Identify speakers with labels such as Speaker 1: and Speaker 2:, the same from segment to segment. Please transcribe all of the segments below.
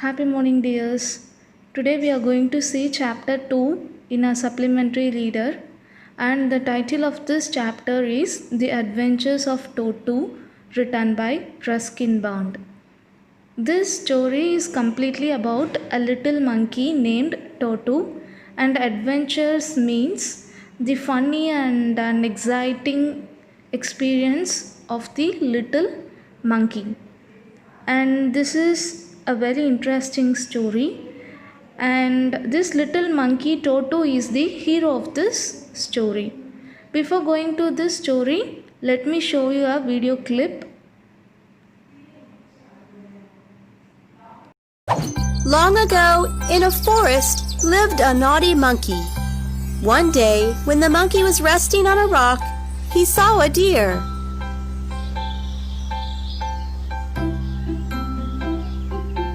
Speaker 1: Happy morning, dears. Today we are going to see chapter 2 in a supplementary reader, and the title of this chapter is The Adventures of Toto, written by Ruskin Bond. This story is completely about a little monkey named Toto, and adventures means the funny and an exciting experience of the little monkey. And this is a very interesting story, and this little monkey Toto is the hero of this story. Before going to this story, let me show you a video clip.
Speaker 2: Long ago, in a forest, lived a naughty monkey. One day, when the monkey was resting on a rock, he saw a deer.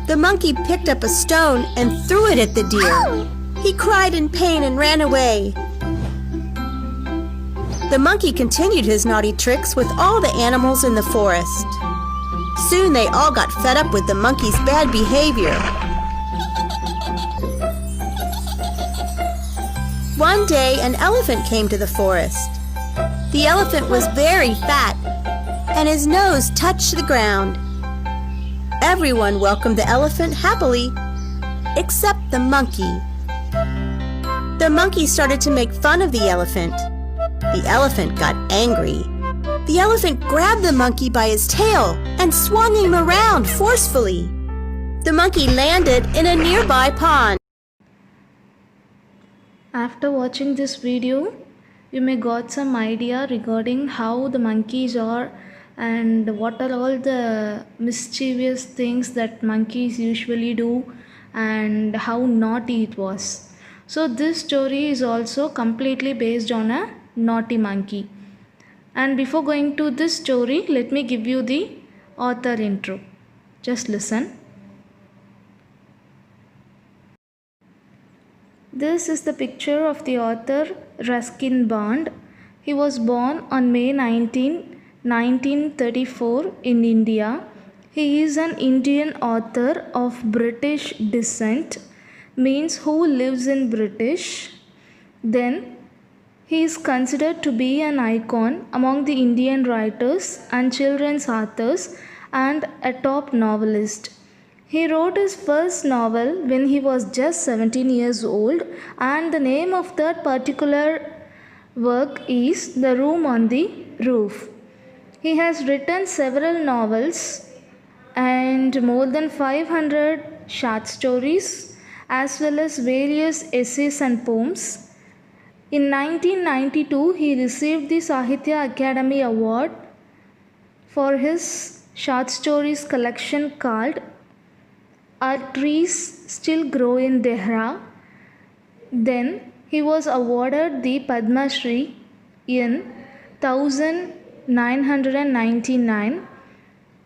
Speaker 2: The monkey picked up a stone and threw it at the deer. He cried in pain and ran away. The monkey continued his naughty tricks with all the animals in the forest. Soon they all got fed up with the monkey's bad behavior. One day, an elephant came to the forest. The elephant was very fat, and his nose touched the ground. Everyone welcomed the elephant happily, except the monkey. The monkey started to make fun of the elephant. The elephant got angry. The elephant grabbed the monkey by his tail and swung him around forcefully. The monkey landed in a nearby pond.
Speaker 1: After watching this video, you may got some idea regarding how the monkeys are and what are all the mischievous things that monkeys usually do and how naughty it was. So this story is also completely based on a naughty monkey. And before going to this story, let me give you the author intro. Just listen. This is the picture of the author Ruskin Bond. He was born on May 19, 1934 in India. He is an Indian author of British descent, means who lives in British. Then he is considered to be an icon among the Indian writers and children's authors and a top novelist. He wrote his first novel when he was just 17 years old, and the name of that particular work is The Room on the Roof. He has written several novels and more than 500 short stories as well as various essays and poems. In 1992, he received the Sahitya Academy Award for his short stories collection called Our Trees Still Grow in Dehra. Then he was awarded the Padma Shri in 1999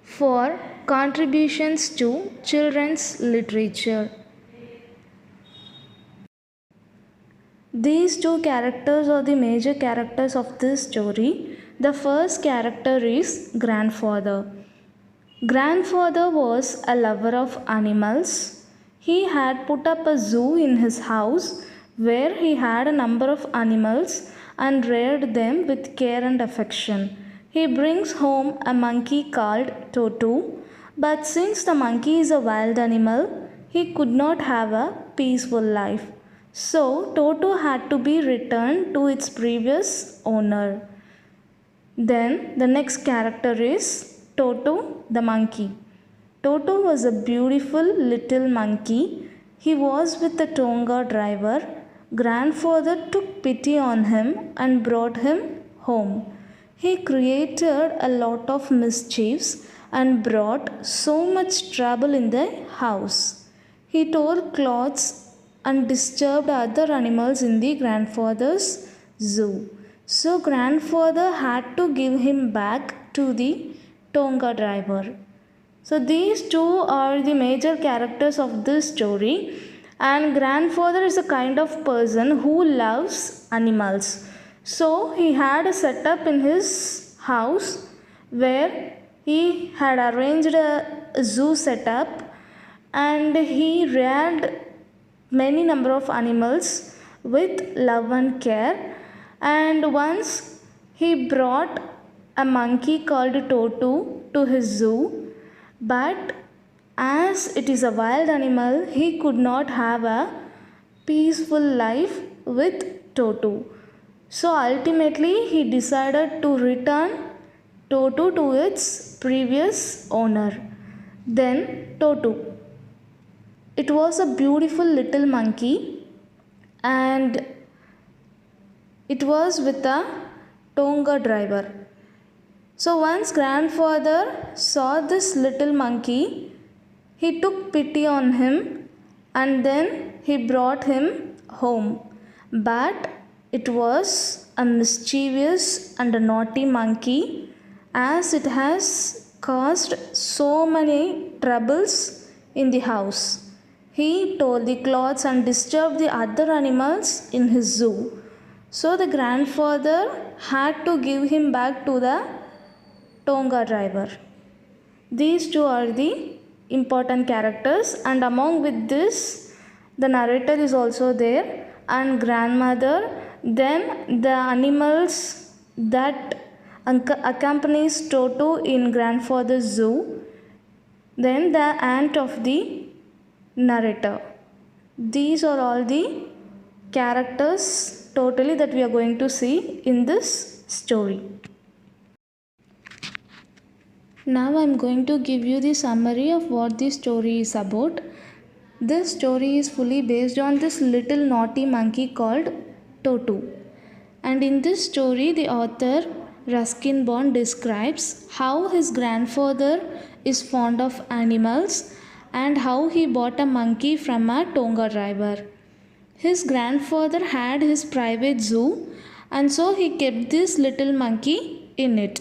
Speaker 1: for contributions to children's literature. These two characters are the major characters of this story. The first character is grandfather. Grandfather was a lover of animals. He had put up a zoo in his house where he had a number of animals and reared them with care and affection. He brings home a monkey called Toto, but since the monkey is a wild animal, he could not have a peaceful life. So Toto had to be returned to its previous owner. Then the next character is Toto the monkey. Toto was a beautiful little monkey. He was with the Tonga driver. Grandfather took pity on him and brought him home. He created a lot of mischiefs and brought so much trouble in the house. He tore clothes and disturbed other animals in the grandfather's zoo. So grandfather had to give him back to the Tonga driver. So these two are the major characters of this story, and grandfather is a kind of person who loves animals. So he had a setup in his house where he had arranged a zoo setup, and he reared many number of animals with love and care. And once he brought a monkey called Totu to his zoo, but as it is a wild animal, he could not have a peaceful life with Totu. So ultimately he decided to return Totu to its previous owner. Then Totu. It was a beautiful little monkey, and it was with a Tonga driver. So once grandfather saw this little monkey, he took pity on him and then he brought him home. But it was a mischievous and a naughty monkey, as it has caused so many troubles in the house. He tore the clothes and disturbed the other animals in his zoo. So the grandfather had to give him back to the Tonga driver. These two are the important characters, and among with this, the narrator is also there, and grandmother, then the animals that accompanies Totu in grandfather's zoo, then the aunt of the narrator. These are all the characters totally that we are going to see in this story. Now I am going to give you the summary of what this story is about. This story is fully based on this little naughty monkey called Totu. And in this story, the author Ruskin Bond describes how his grandfather is fond of animals and how he bought a monkey from a Tonga driver. His grandfather had his private zoo, and so he kept this little monkey in it.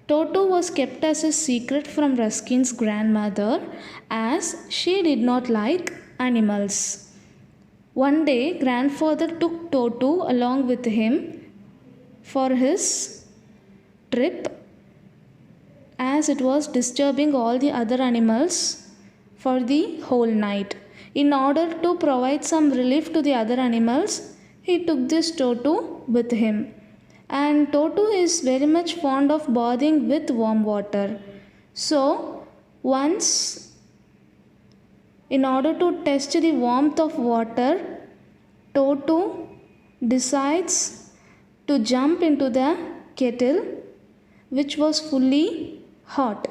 Speaker 1: Totu was kept as a secret from Ruskin's grandmother, as she did not like animals. One day, grandfather took Totu along with him for his trip, as it was disturbing all the other animals for the whole night. In order to provide some relief to the other animals, he took this Totu with him. And Totu is very much fond of bathing with warm water. So once, in order to test the warmth of water, Totu decides to jump into the kettle, which was fully hot.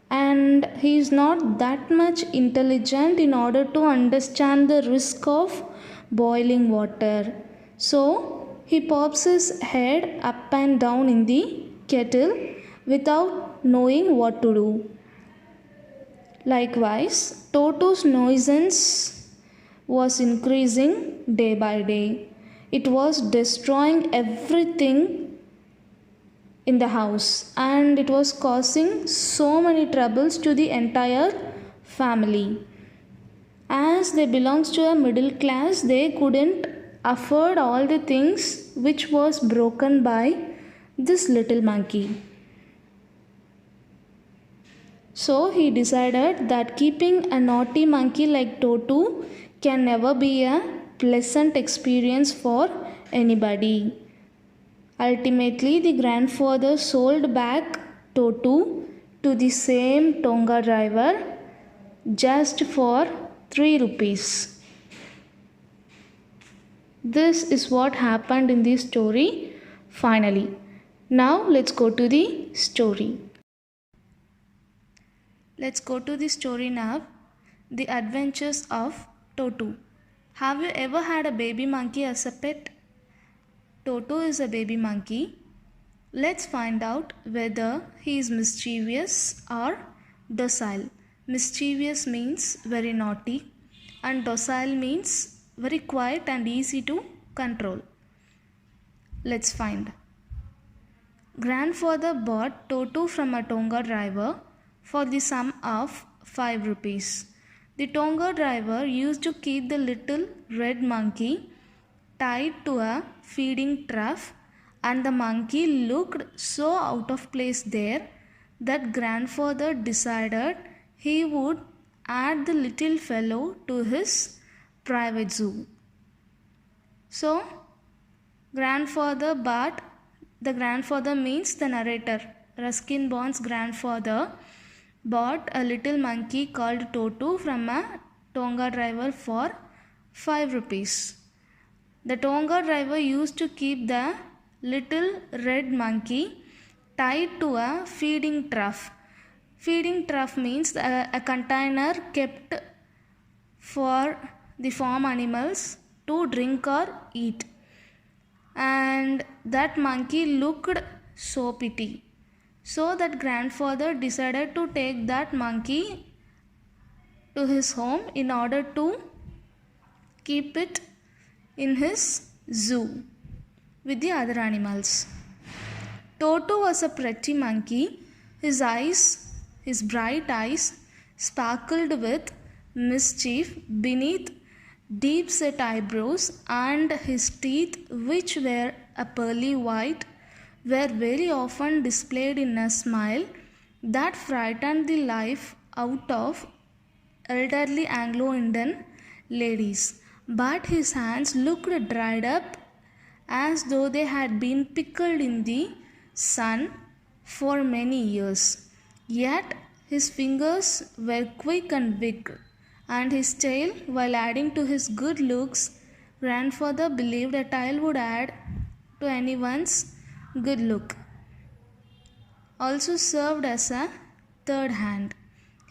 Speaker 1: And he is not that much intelligent in order to understand the risk of boiling water. So he pops his head up and down in the kettle without knowing what to do. Likewise, Totu's nuisance was increasing day by day. It was destroying everything in the house, and it was causing so many troubles to the entire family. As they belongs to a middle class, they couldn't afford all the things which was broken by this little monkey. So he decided that keeping a naughty monkey like Totu can never be a pleasant experience for anybody. Ultimately, the grandfather sold back Totu to the same Tonga driver just for 3 rupees. This is what happened in the story finally. Now let's go to the story. Let's go to the story now. The Adventures of Totu. Have you ever had a baby monkey as a pet? Totu is a baby monkey. Let's find out whether he is mischievous or docile. Mischievous means very naughty, and docile means very quiet and easy to control. Let's find. Grandfather bought Totu from a Tonga driver for the sum of 5 rupees. The Tonga driver used to keep the little red monkey tied to a feeding trough, and the monkey looked so out of place there that grandfather decided he would add the little fellow to his private zoo. So, grandfather Bart, the grandfather means the narrator, Ruskin Bond's grandfather, bought a little monkey called Totu from a Tonga driver for 5 rupees. The Tonga driver used to keep the little red monkey tied to a feeding trough. Feeding trough means a container kept for the farm animals to drink or eat. And that monkey looked so pretty. So that grandfather decided to take that monkey to his home in order to keep it in his zoo with the other animals. Toto was a pretty monkey. His bright eyes, sparkled with mischief beneath deep-set eyebrows, and his teeth, which were a pearly white, were very often displayed in a smile that frightened the life out of elderly Anglo-Indian ladies. But his hands looked dried up as though they had been pickled in the sun for many years. Yet his fingers were quick and big, and his tail, while adding to his good looks, grandfather believed a tail would add to anyone's good look, also served as a third hand.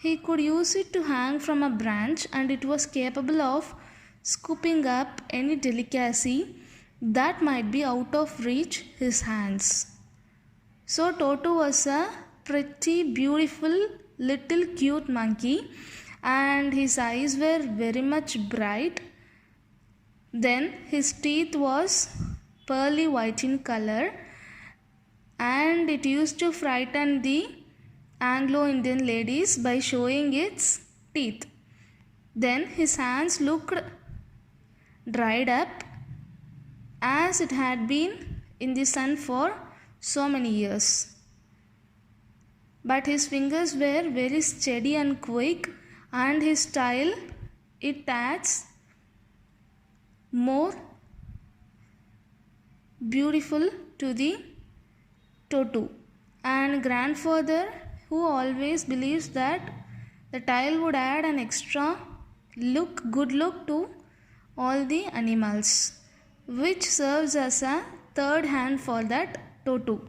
Speaker 1: He could use it to hang from a branch, and it was capable of scooping up any delicacy that might be out of reach his hands. So Toto was a pretty beautiful little cute monkey, and his eyes were very much bright. Then his teeth was pearly white in color, and it used to frighten the Anglo-Indian ladies by showing its teeth. Then his hands looked dried up as it had been in the sun for so many years. But his fingers were very steady and quick, and his style, it adds more beautiful to the Totu. And grandfather, who always believes that the tile would add an extra good look to all the animals, which serves as a third hand for that Totu,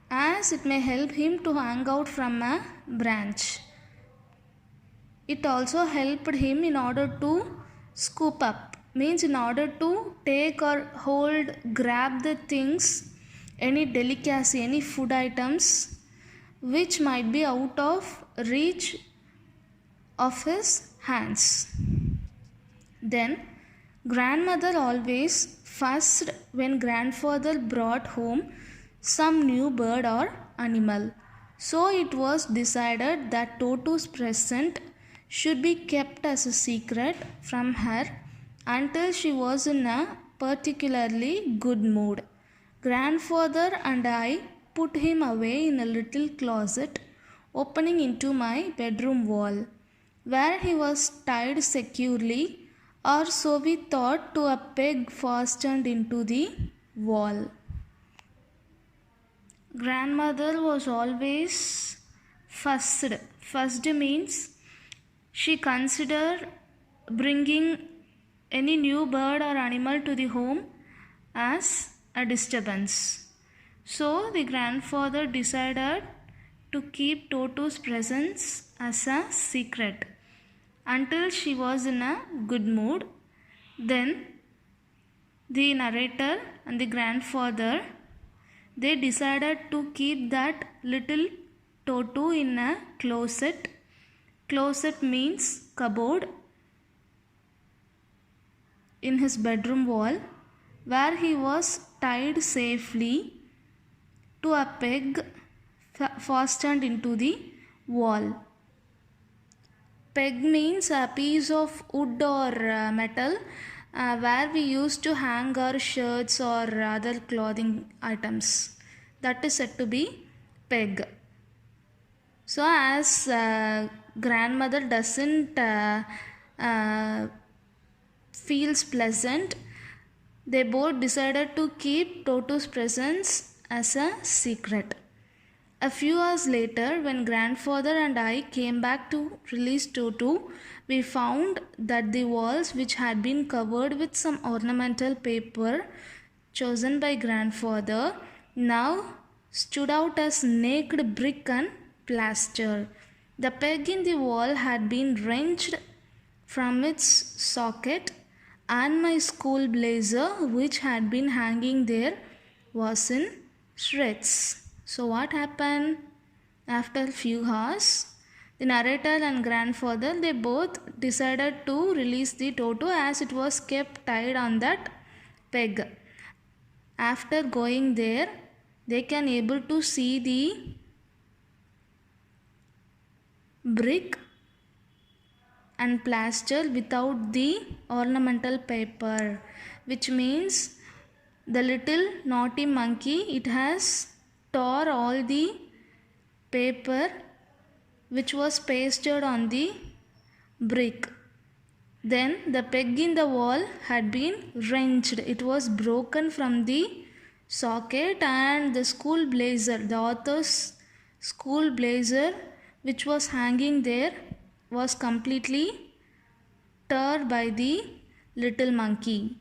Speaker 1: as it may help him to hang out from a branch. It also helped him in order to scoop up, means in order to take or hold, grab the things, any delicacy, any food items which might be out of reach of his hands. Then grandmother always fussed when grandfather brought home some new bird or animal. So it was decided that Totu's present should be kept as a secret from her until she was in a particularly good mood. Grandfather and I put him away in a little closet opening into my bedroom wall, where he was tied securely, or so we thought, to a peg fastened into the wall. Grandmother was always fussed. Fussed means she considered bringing any new bird or animal to the home as a disturbance. So the grandfather decided to keep Totu's presence as a secret until she was in a good mood. Then the narrator and the grandfather, they decided to keep that little Totu in a closet. Closet means cupboard in his bedroom wall, where he was tied safely to a peg fastened into the wall. Peg means a piece of wood or metal where we used to hang our shirts or other clothing items. That is said to be peg. So as grandmother doesn't feels pleasant, they both decided to keep Totu's presence as a secret. A few hours later, when grandfather and I came back to release Totu, we found that the walls, which had been covered with some ornamental paper chosen by grandfather, now stood out as naked brick and plaster. The peg in the wall had been wrenched from its socket, and my school blazer, which had been hanging there, was in shreds. So what happened? After a few hours, the narrator and grandfather, they both decided to release the Totu as it was kept tied on that peg. After going there, they can able to see the brick and plaster without the ornamental paper, which means the little naughty monkey, it has tore all the paper which was pasted on the brick. Then the peg in the wall had been wrenched. It was broken from the socket, and the school blazer, the author's school blazer, which was hanging there, was completely torn by the little monkey.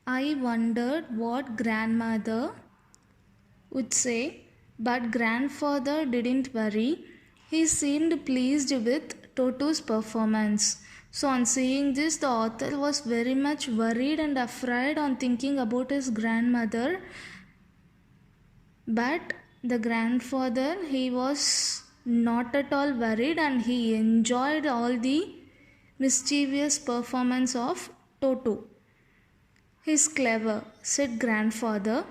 Speaker 1: I wondered what grandmother would say, but grandfather didn't worry. He seemed pleased with Totu's performance. So on seeing this, the author was very much worried and afraid on thinking about his grandmother. But the grandfather, he was not at all worried, and he enjoyed all the mischievous performance of Totu. "He's clever," said grandfather.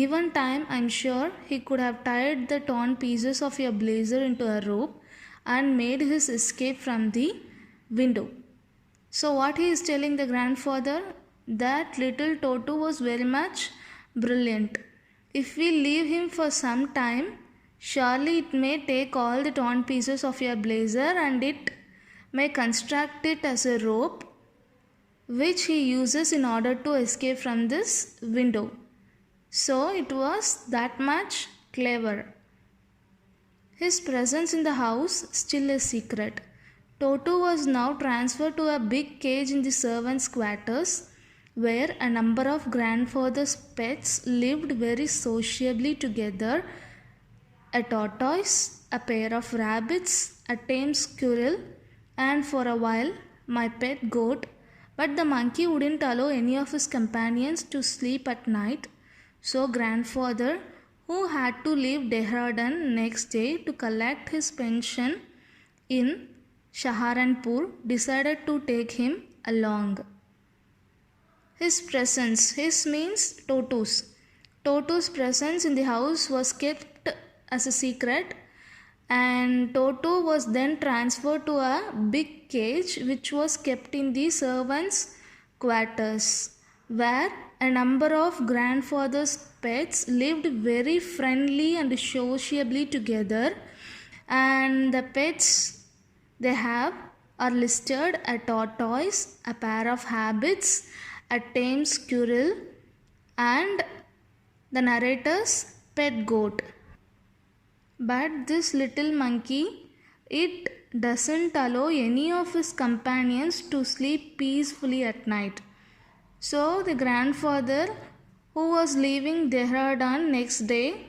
Speaker 1: "Given time, I'm sure he could have tied the torn pieces of your blazer into a rope and made his escape from the window." So what he is telling the grandfather, that little Totu was very much brilliant. If we leave him for some time, surely it may take all the torn pieces of your blazer and it may construct it as a rope which he uses in order to escape from this window. So it was that much clever. His presence in the house still a secret. Totu was now transferred to a big cage in the servants' quarters, where a number of grandfather's pets lived very sociably together: a tortoise, a pair of rabbits, a tame squirrel, and for a while my pet goat. But the monkey wouldn't allow any of his companions to sleep at night, so grandfather, who had to leave Dehradun next day to collect his pension in Saharanpur, decided to take him along. His presence, his means Totu's presence in the house was kept as a secret, and Totu was then transferred to a big cage which was kept in the servants' quarters, where a number of grandfather's pets lived very friendly and sociably together. And the pets they have are listed: a tortoise, a pair of rabbits, a tame squirrel, and the narrator's pet goat. But this little monkey, it doesn't allow any of his companions to sleep peacefully at night. So the grandfather, who was leaving Dehradun next day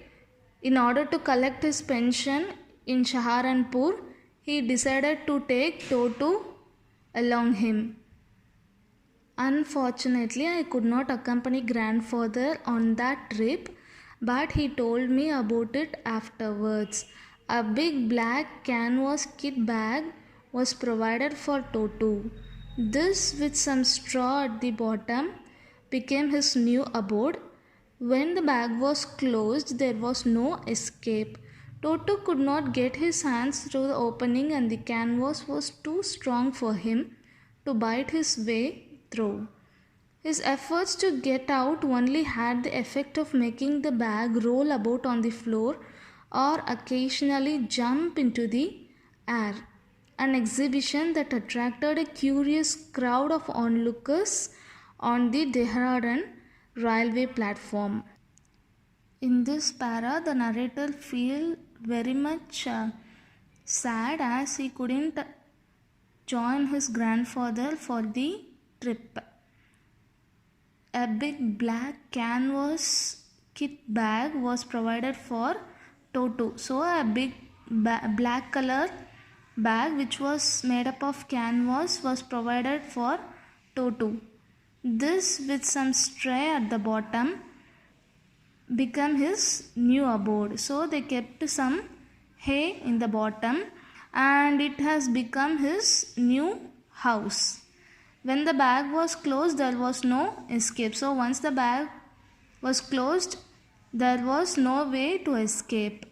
Speaker 1: in order to collect his pension in Saharanpur, he decided to take Totu along him. Unfortunately, I could not accompany grandfather on that trip, but he told me about it afterwards. A big black canvas kit bag was provided for Totu. This, with some straw at the bottom, became his new abode. When the bag was closed, there was no escape. Totu could not get his hands through the opening, and the canvas was too strong for him to bite his way through. His efforts to get out only had the effect of making the bag roll about on the floor or occasionally jump into the air. an exhibition that attracted a curious crowd of onlookers on the Dehradun railway platform. In this para, the narrator feels very much sad as he couldn't join his grandfather for the trip. A big black canvas kit bag was provided for Totu. So a big black color bag which was made up of canvas was provided for Totu. This with some straw at the bottom became his new abode. So they kept some hay in the bottom and it has become his new house. When the bag was closed, there was no escape. So once the bag was closed, there was no way to escape.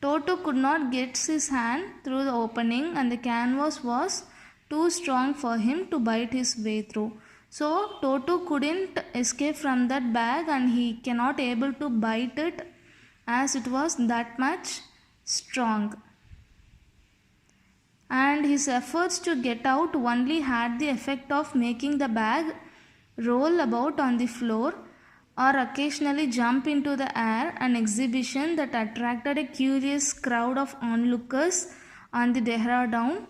Speaker 1: Totu could not get his hand through the opening and the canvas was too strong for him to bite his way through. So Totu couldn't escape from that bag and he cannot able to bite it as it was that much strong. And his efforts to get out only had the effect of making the bag roll about on the floor or occasionally jump into the air, an exhibition that attracted a curious crowd of onlookers on the Dehradun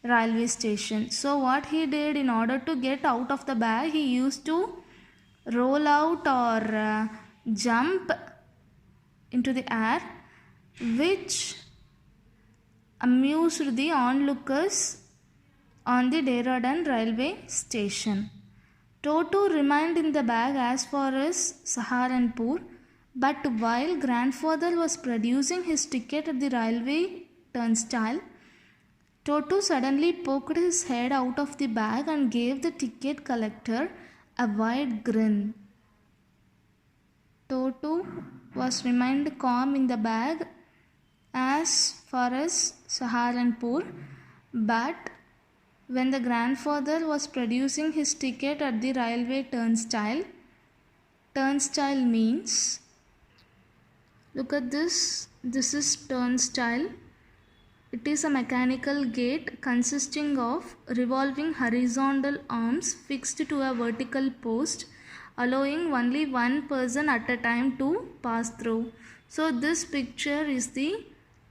Speaker 1: railway station. So what he did in order to get out of the bag, he used to roll out or jump into the air, which amused the onlookers on the Dehradun railway station. Totu remained in the bag as far as Saharanpur, but while grandfather was producing his ticket at the railway turnstile, Totu suddenly poked his head out of the bag and gave the ticket collector a wide grin. Totu was remained calm in the bag as far as Saharanpur, but when the grandfather was producing his ticket at the railway turnstile means, look at this is turnstile. It is a mechanical gate consisting of revolving horizontal arms fixed to a vertical post, allowing only one person at a time to pass through. So this picture is the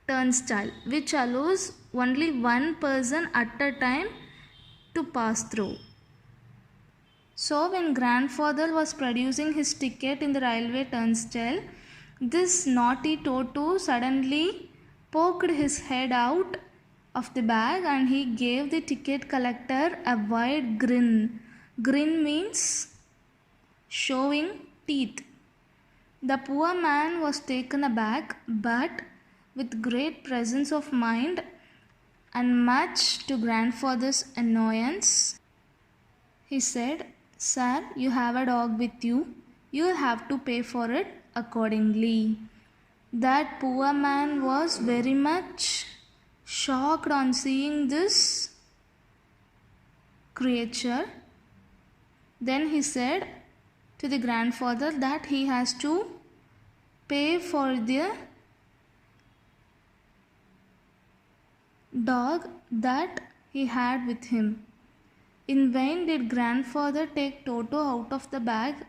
Speaker 1: turnstile which allows only one person at a time to pass through. So when grandfather was producing his ticket in the railway turnstile, this naughty Totu suddenly poked his head out of the bag and he gave the ticket collector a wide grin. Grin means showing teeth. The poor man was taken aback, but with great presence of mind and much to grandfather's annoyance, he said, "Sir, you have a dog with you. You will have to pay for it accordingly." That poor man was very much shocked on seeing this creature. Then he said to the grandfather that he has to pay for the dog that he had with him. In vain did grandfather take Toto out of the bag.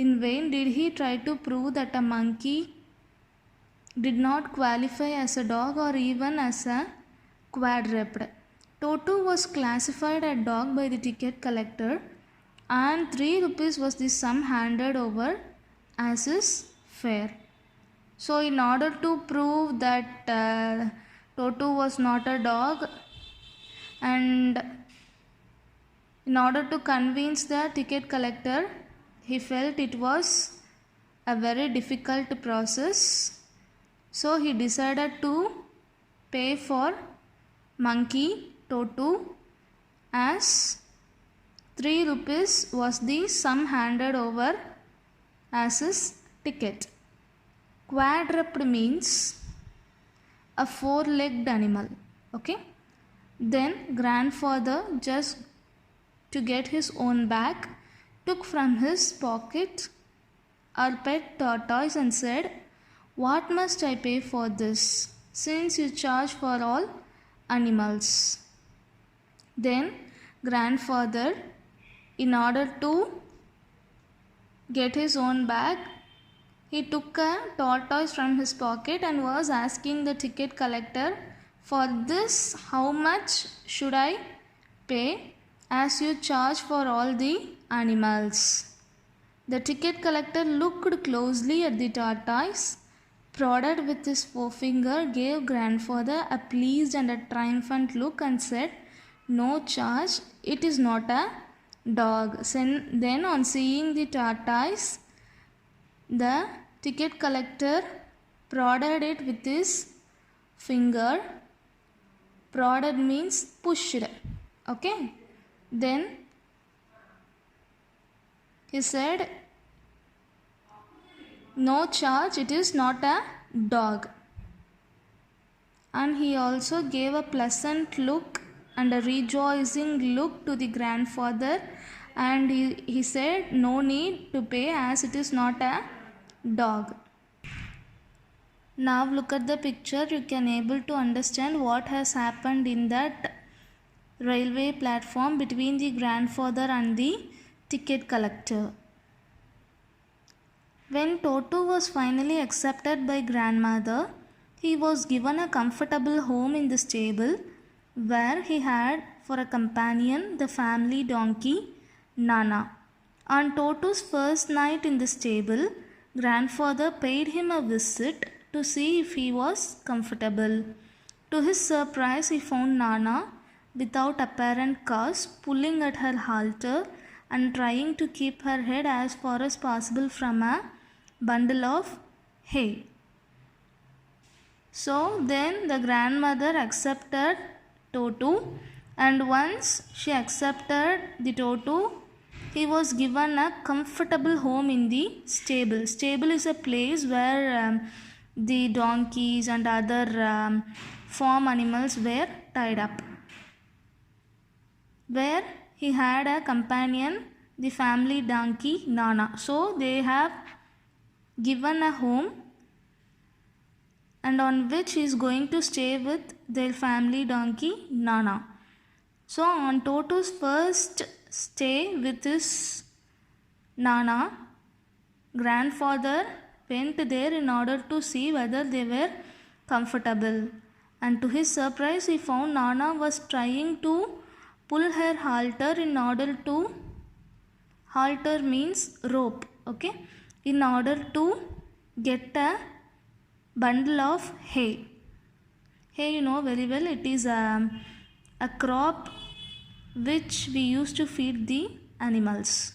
Speaker 1: In vain did he try to prove that a monkey did not qualify as a dog or even as a quadruped. Toto was classified as dog by the ticket collector, and 3 rupees was the sum handed over as his fare. So in order to prove that Toto was not a dog, and in order to convince the ticket collector, he felt it was a very difficult process. So he decided to pay for monkey Totu as 3 rupees was the sum handed over as his ticket. Quadruped means a 4-legged animal. Okay. Then grandfather, just to get his own bag, took from his pocket our pet tortoise and said, "What must I pay for this? Since you charge for all, animals. Then grandfather, in order to get his own bag, he took a tortoise from his pocket and was asking the ticket collector, "For this, how much should I pay, as you charge for all the animals?" The ticket collector looked closely at the tortoise, prodded with his forefinger, gave grandfather a pleased and a triumphant look and said, "No charge, it is not a dog." Then on seeing the tortoise, the ticket collector prodded it with his finger. Prodded means pushed. Okay. Then he said, "No charge, it is not a dog." And he also gave a pleasant look and a rejoicing look to the grandfather, and he said, "No need to pay, as it is not a dog." Now look at the picture. You can able to understand what has happened in that railway platform between the grandfather and the ticket collector. When Toto was finally accepted by grandmother, he was given a comfortable home in the stable, where he had for a companion the family donkey Nana. On Toto's first night in the stable, grandfather paid him a visit to see if he was comfortable. To his surprise, he found Nana without apparent cause, pulling at her halter and trying to keep her head as far as possible from a bundle of hay. So then the grandmother accepted Toto, and once she accepted the Toto, he was given a comfortable home in the stable. Stable is a place where the donkeys and other farm animals were tied up, where he had a companion, the family donkey Nana. So they have given a home, and on which he is going to stay with their family donkey Nana. So on Toto's first stay with his Nana, grandfather went there in order to see whether they were comfortable. And to his surprise, he found Nana was trying to pull her halter in order to, halter means rope, okay, in order to get a bundle of hay. Hay, you know very well, it is a crop which we used to feed the animals.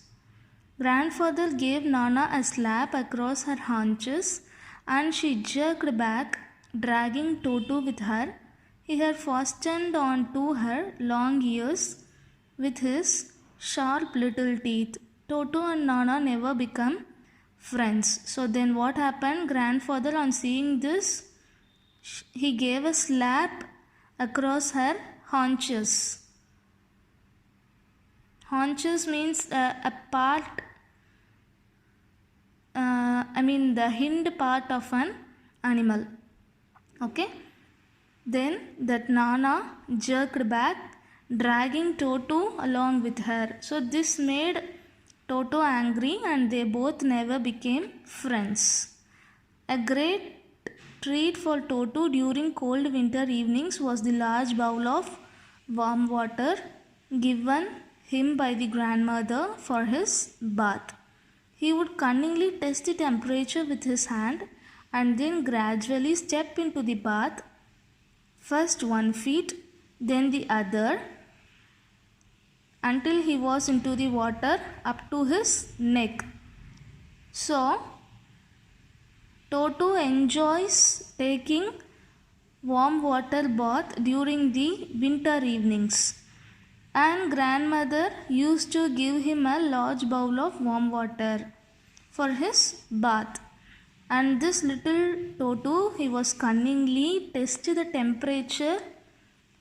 Speaker 1: Grandfather gave Nana a slap across her haunches, and she jerked back, dragging Toto with her. He had fastened on to her long ears with his sharp little teeth. Toto and Nana never become friends. So then what happened? Grandfather, on seeing this, he gave a slap across her haunches. Haunches means a part, the hind part of an animal. Okay. Then that Nana jerked back, dragging Toto along with her. So this made Toto angry, and they both never became friends. A great treat for Toto during cold winter evenings was the large bowl of warm water given him by the grandmother for his bath. He would cunningly test the temperature with his hand and then gradually step into the bath, first one feet, then the other, until he was into the water up to his neck. So, Toto enjoys taking warm water bath during the winter evenings, and grandmother used to give him a large bowl of warm water for his bath. And this little Toto, he was cunningly tested the temperature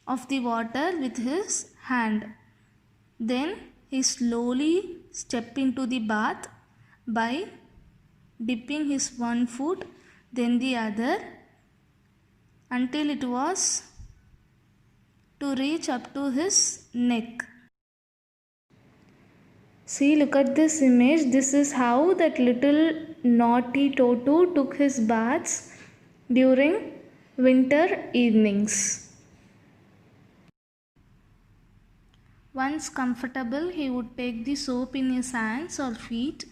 Speaker 1: of the water with his hand. Then he slowly stepped into the bath by dipping his one foot, then the other, until it was to reach up to his neck. See, look at this image. This is how that little naughty Totu took his baths during winter evenings. Once comfortable, he would take the soap in his hands or feet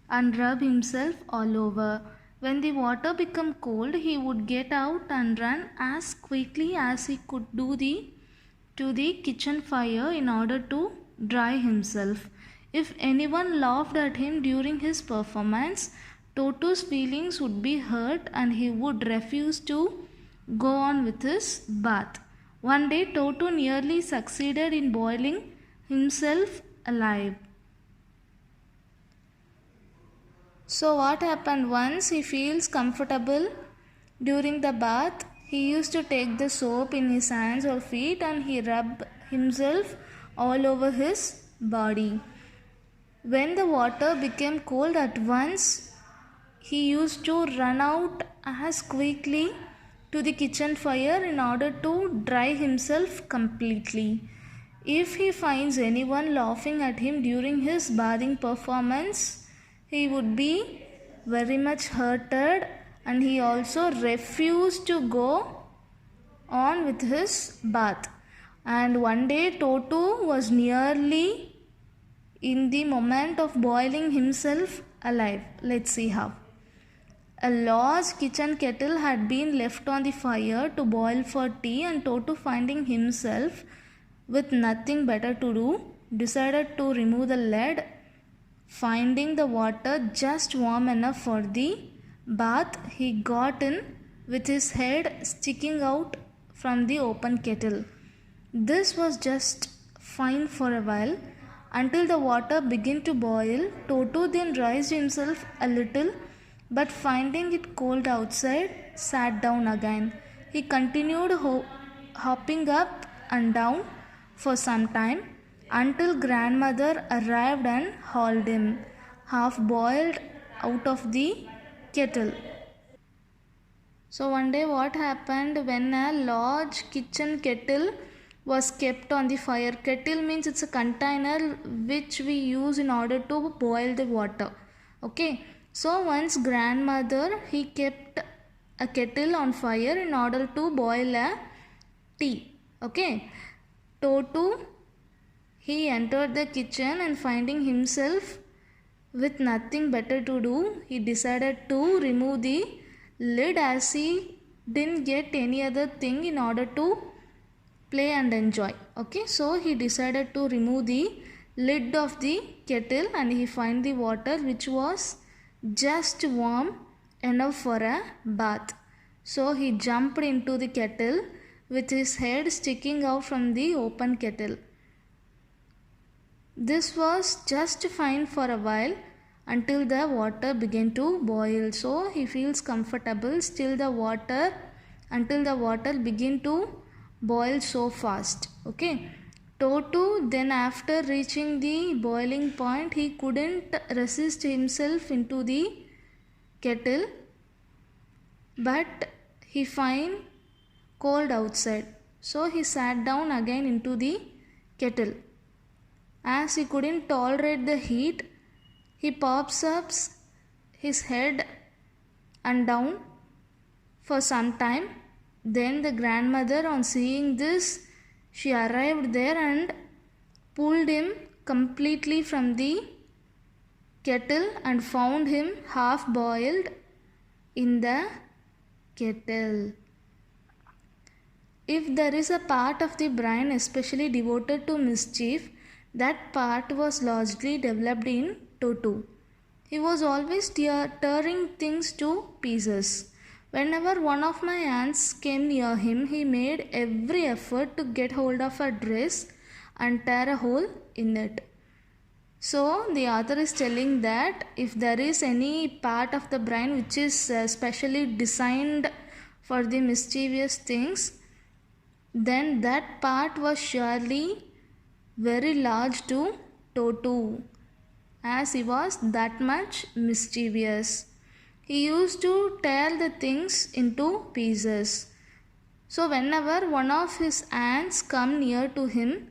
Speaker 1: and rub himself all over. When the water became cold, he would get out and run as quickly as he could to the kitchen fire in order to dry himself. If anyone laughed at him during his performance, Totu's feelings would be hurt and he would refuse to go on with his bath. One day, Totu nearly succeeded in boiling himself alive. So what happened? Once he feels comfortable during the bath, he used to take the soap in his hands or feet and he rubbed himself all over his body. When the water became cold at once, he used to run out as quickly to the kitchen fire in order to dry himself completely. If he finds anyone laughing at him during his bathing performance, he would be very much hurted and he also refused to go on with his bath. And one day Totu was nearly in the moment of boiling himself alive. Let's see how. A large kitchen kettle had been left on the fire to boil for tea, and Totu, finding himself with nothing better to do, decided to remove the lid. Finding the water just warm enough for the bath, he got in with his head sticking out from the open kettle. This was just fine for a while, until the water began to boil. Totu then raised himself a little, but finding it cold outside, sat down again. He continued hopping up and down for some time until grandmother arrived and hauled him, half boiled, out of the kettle. So one day what happened, when a large kitchen kettle was kept on the fire. Kettle means it's a container which we use in order to boil the water. Okay. So once grandmother, he kept a kettle on fire in order to boil a tea. Okay. Totu, he entered the kitchen and finding himself with nothing better to do, he decided to remove the lid as he didn't get any other thing in order to play and enjoy. Okay, so he decided to remove the lid of the kettle and he found the water which was just warm enough for a bath. So he jumped into the kettle with his head sticking out from the open kettle. This was just fine for a while until the water began to boil. So he feels comfortable until the water began to boil so fast. Okay. Totu, then after reaching the boiling point, he couldn't resist himself into the kettle, but he found cold outside. So he sat down again into the kettle. As he couldn't tolerate the heat, he pops up his head and down for some time. Then the grandmother, on seeing this, she arrived there and pulled him completely from the kettle and found him half boiled in the kettle. If there is a part of the brain especially devoted to mischief, that part was largely developed in Totu. He was always tearing things to pieces. Whenever one of my aunts came near him, he made every effort to get hold of her dress and tear a hole in it. So the author is telling that if there is any part of the brain which is specially designed for the mischievous things, then that part was surely very large to Totu, as he was that much mischievous. He used to tear the things into pieces. So whenever one of his ants come near to him,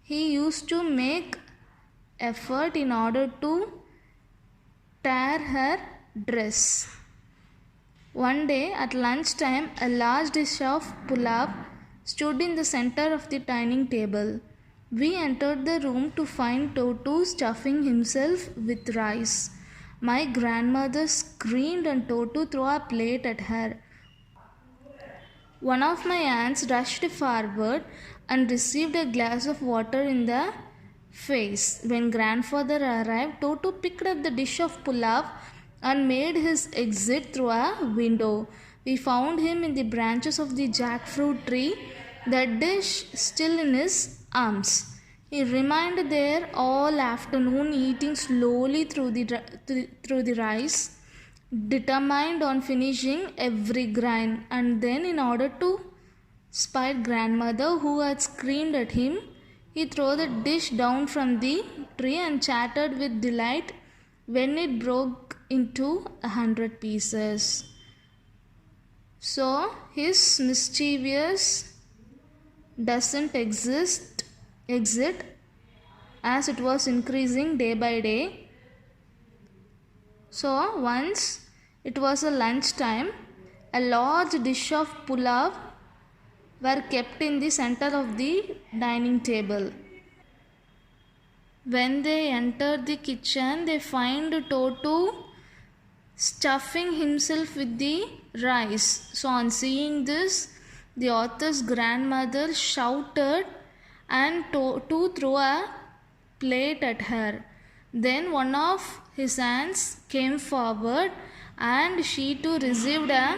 Speaker 1: he used to make effort in order to tear her dress. One day at lunchtime, a large dish of pulao stood in the center of the dining table. We entered the room to find Totu stuffing himself with rice. My grandmother screamed and Totu threw a plate at her. One of my aunts rushed forward and received a glass of water in the face. When grandfather arrived, Totu picked up the dish of pulao and made his exit through a window. We found him in the branches of the jackfruit tree, the dish still in his arms. He remained there all afternoon, eating slowly through the rice, determined on finishing every grain. And then, in order to spite grandmother, who had screamed at him, he threw the dish down from the tree and chattered with delight when it broke into 100 pieces. So his mischievous doesn't exit as it was increasing day by day. So once it was a lunchtime, a large dish of pulao were kept in the center of the dining table. When they entered the kitchen, they find Totu stuffing himself with the rice. So on seeing this, the author's grandmother shouted and Totu threw a plate at her. Then one of his aunts came forward and she too received a.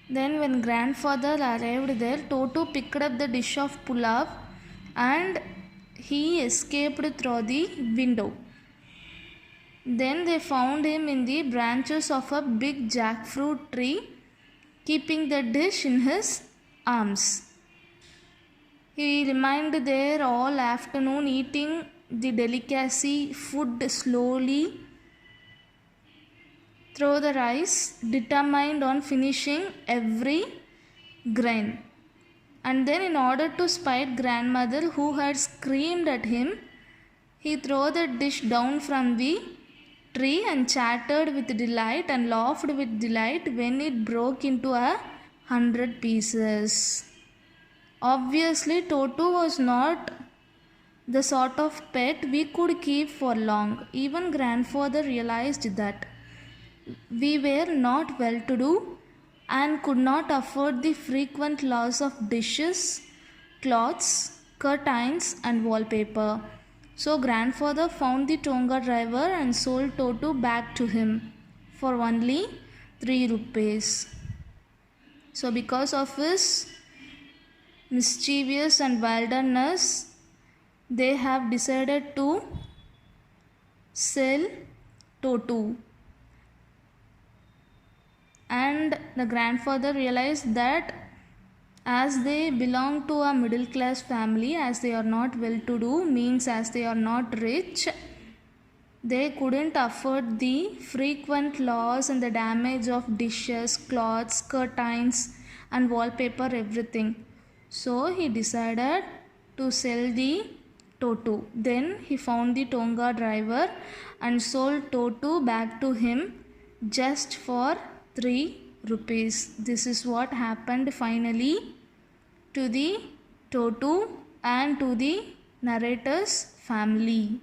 Speaker 1: Then when grandfather arrived there, Totu picked up the dish of pulao and he escaped through the window. Then they found him in the branches of a big jackfruit tree, keeping the dish in his arms. He remained there all afternoon, eating the delicacy food slowly through the rice, determined on finishing every grain. And then, in order to spite grandmother, who had screamed at him, he threw the dish down from the tree and chattered with delight and laughed with delight when it broke into 100 pieces. Obviously, Totu was not the sort of pet we could keep for long. Even grandfather realized that we were not well to do and could not afford the frequent loss of dishes, cloths, curtains, and wallpaper. So grandfather found the Tonga driver and sold Totu back to him for only 3 rupees. So because of his mischievous and wilderness, they have decided to sell Totu. And the grandfather realized that as they belong to a middle class family, as they are not well to do, means as they are not rich, they couldn't afford the frequent loss and the damage of dishes, cloths, curtains and wallpaper, everything. So he decided to sell the Totu. Then he found the Tonga driver and sold Totu back to him just for 3 rupees. This is what happened finally to the Totu and to the narrator's family.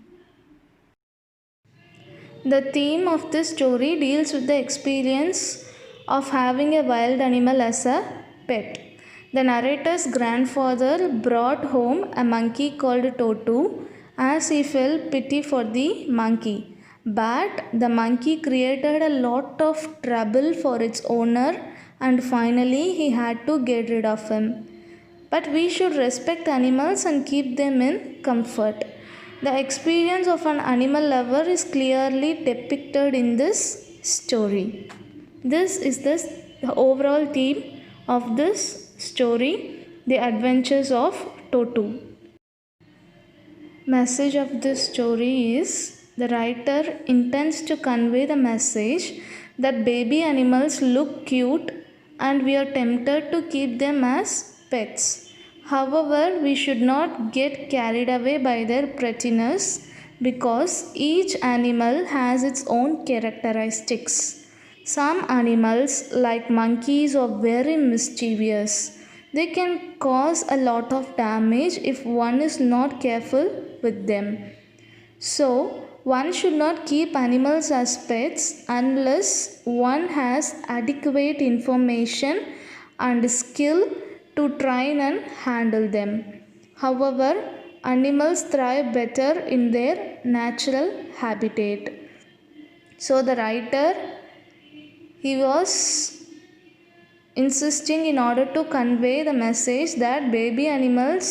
Speaker 1: The theme of this story deals with the experience of having a wild animal as a pet. The narrator's grandfather brought home a monkey called Totu as he felt pity for the monkey. But the monkey created a lot of trouble for its owner and finally he had to get rid of him. But we should respect animals and keep them in comfort. The experience of an animal lover is clearly depicted in this story. This is the overall theme of this story, The Adventures of Totu. Message of this story is the writer intends to convey the message that baby animals look cute and we are tempted to keep them as pets. However, we should not get carried away by their prettiness because each animal has its own characteristics. Some animals, like monkeys, are very mischievous. They can cause a lot of damage if one is not careful with them. So, one should not keep animals as pets unless one has adequate information and skill to train and handle them. However, animals thrive better in their natural habitat. So, the writer, he was insisting in order to convey the message that baby animals,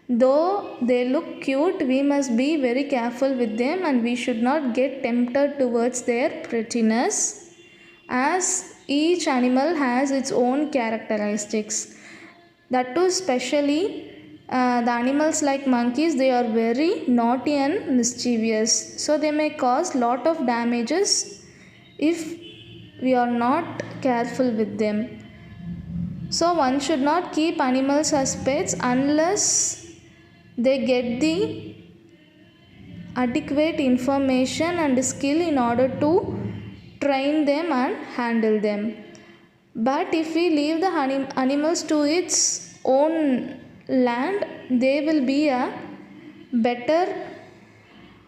Speaker 1: though they look cute, we must be very careful with them and we should not get tempted towards their prettiness, as each animal has its own characteristics. That too, especially the animals like monkeys, they are very naughty and mischievous, so they may cause lot of damages if we are not careful with them. So one should not keep animals as pets unless they get the adequate information and skill in order to train them and handle them. But if we leave the animals to its own land, they will be a better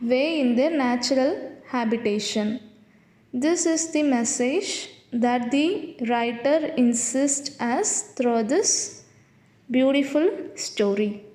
Speaker 1: way in their natural habitation. This is the message that the writer insists as through this beautiful story.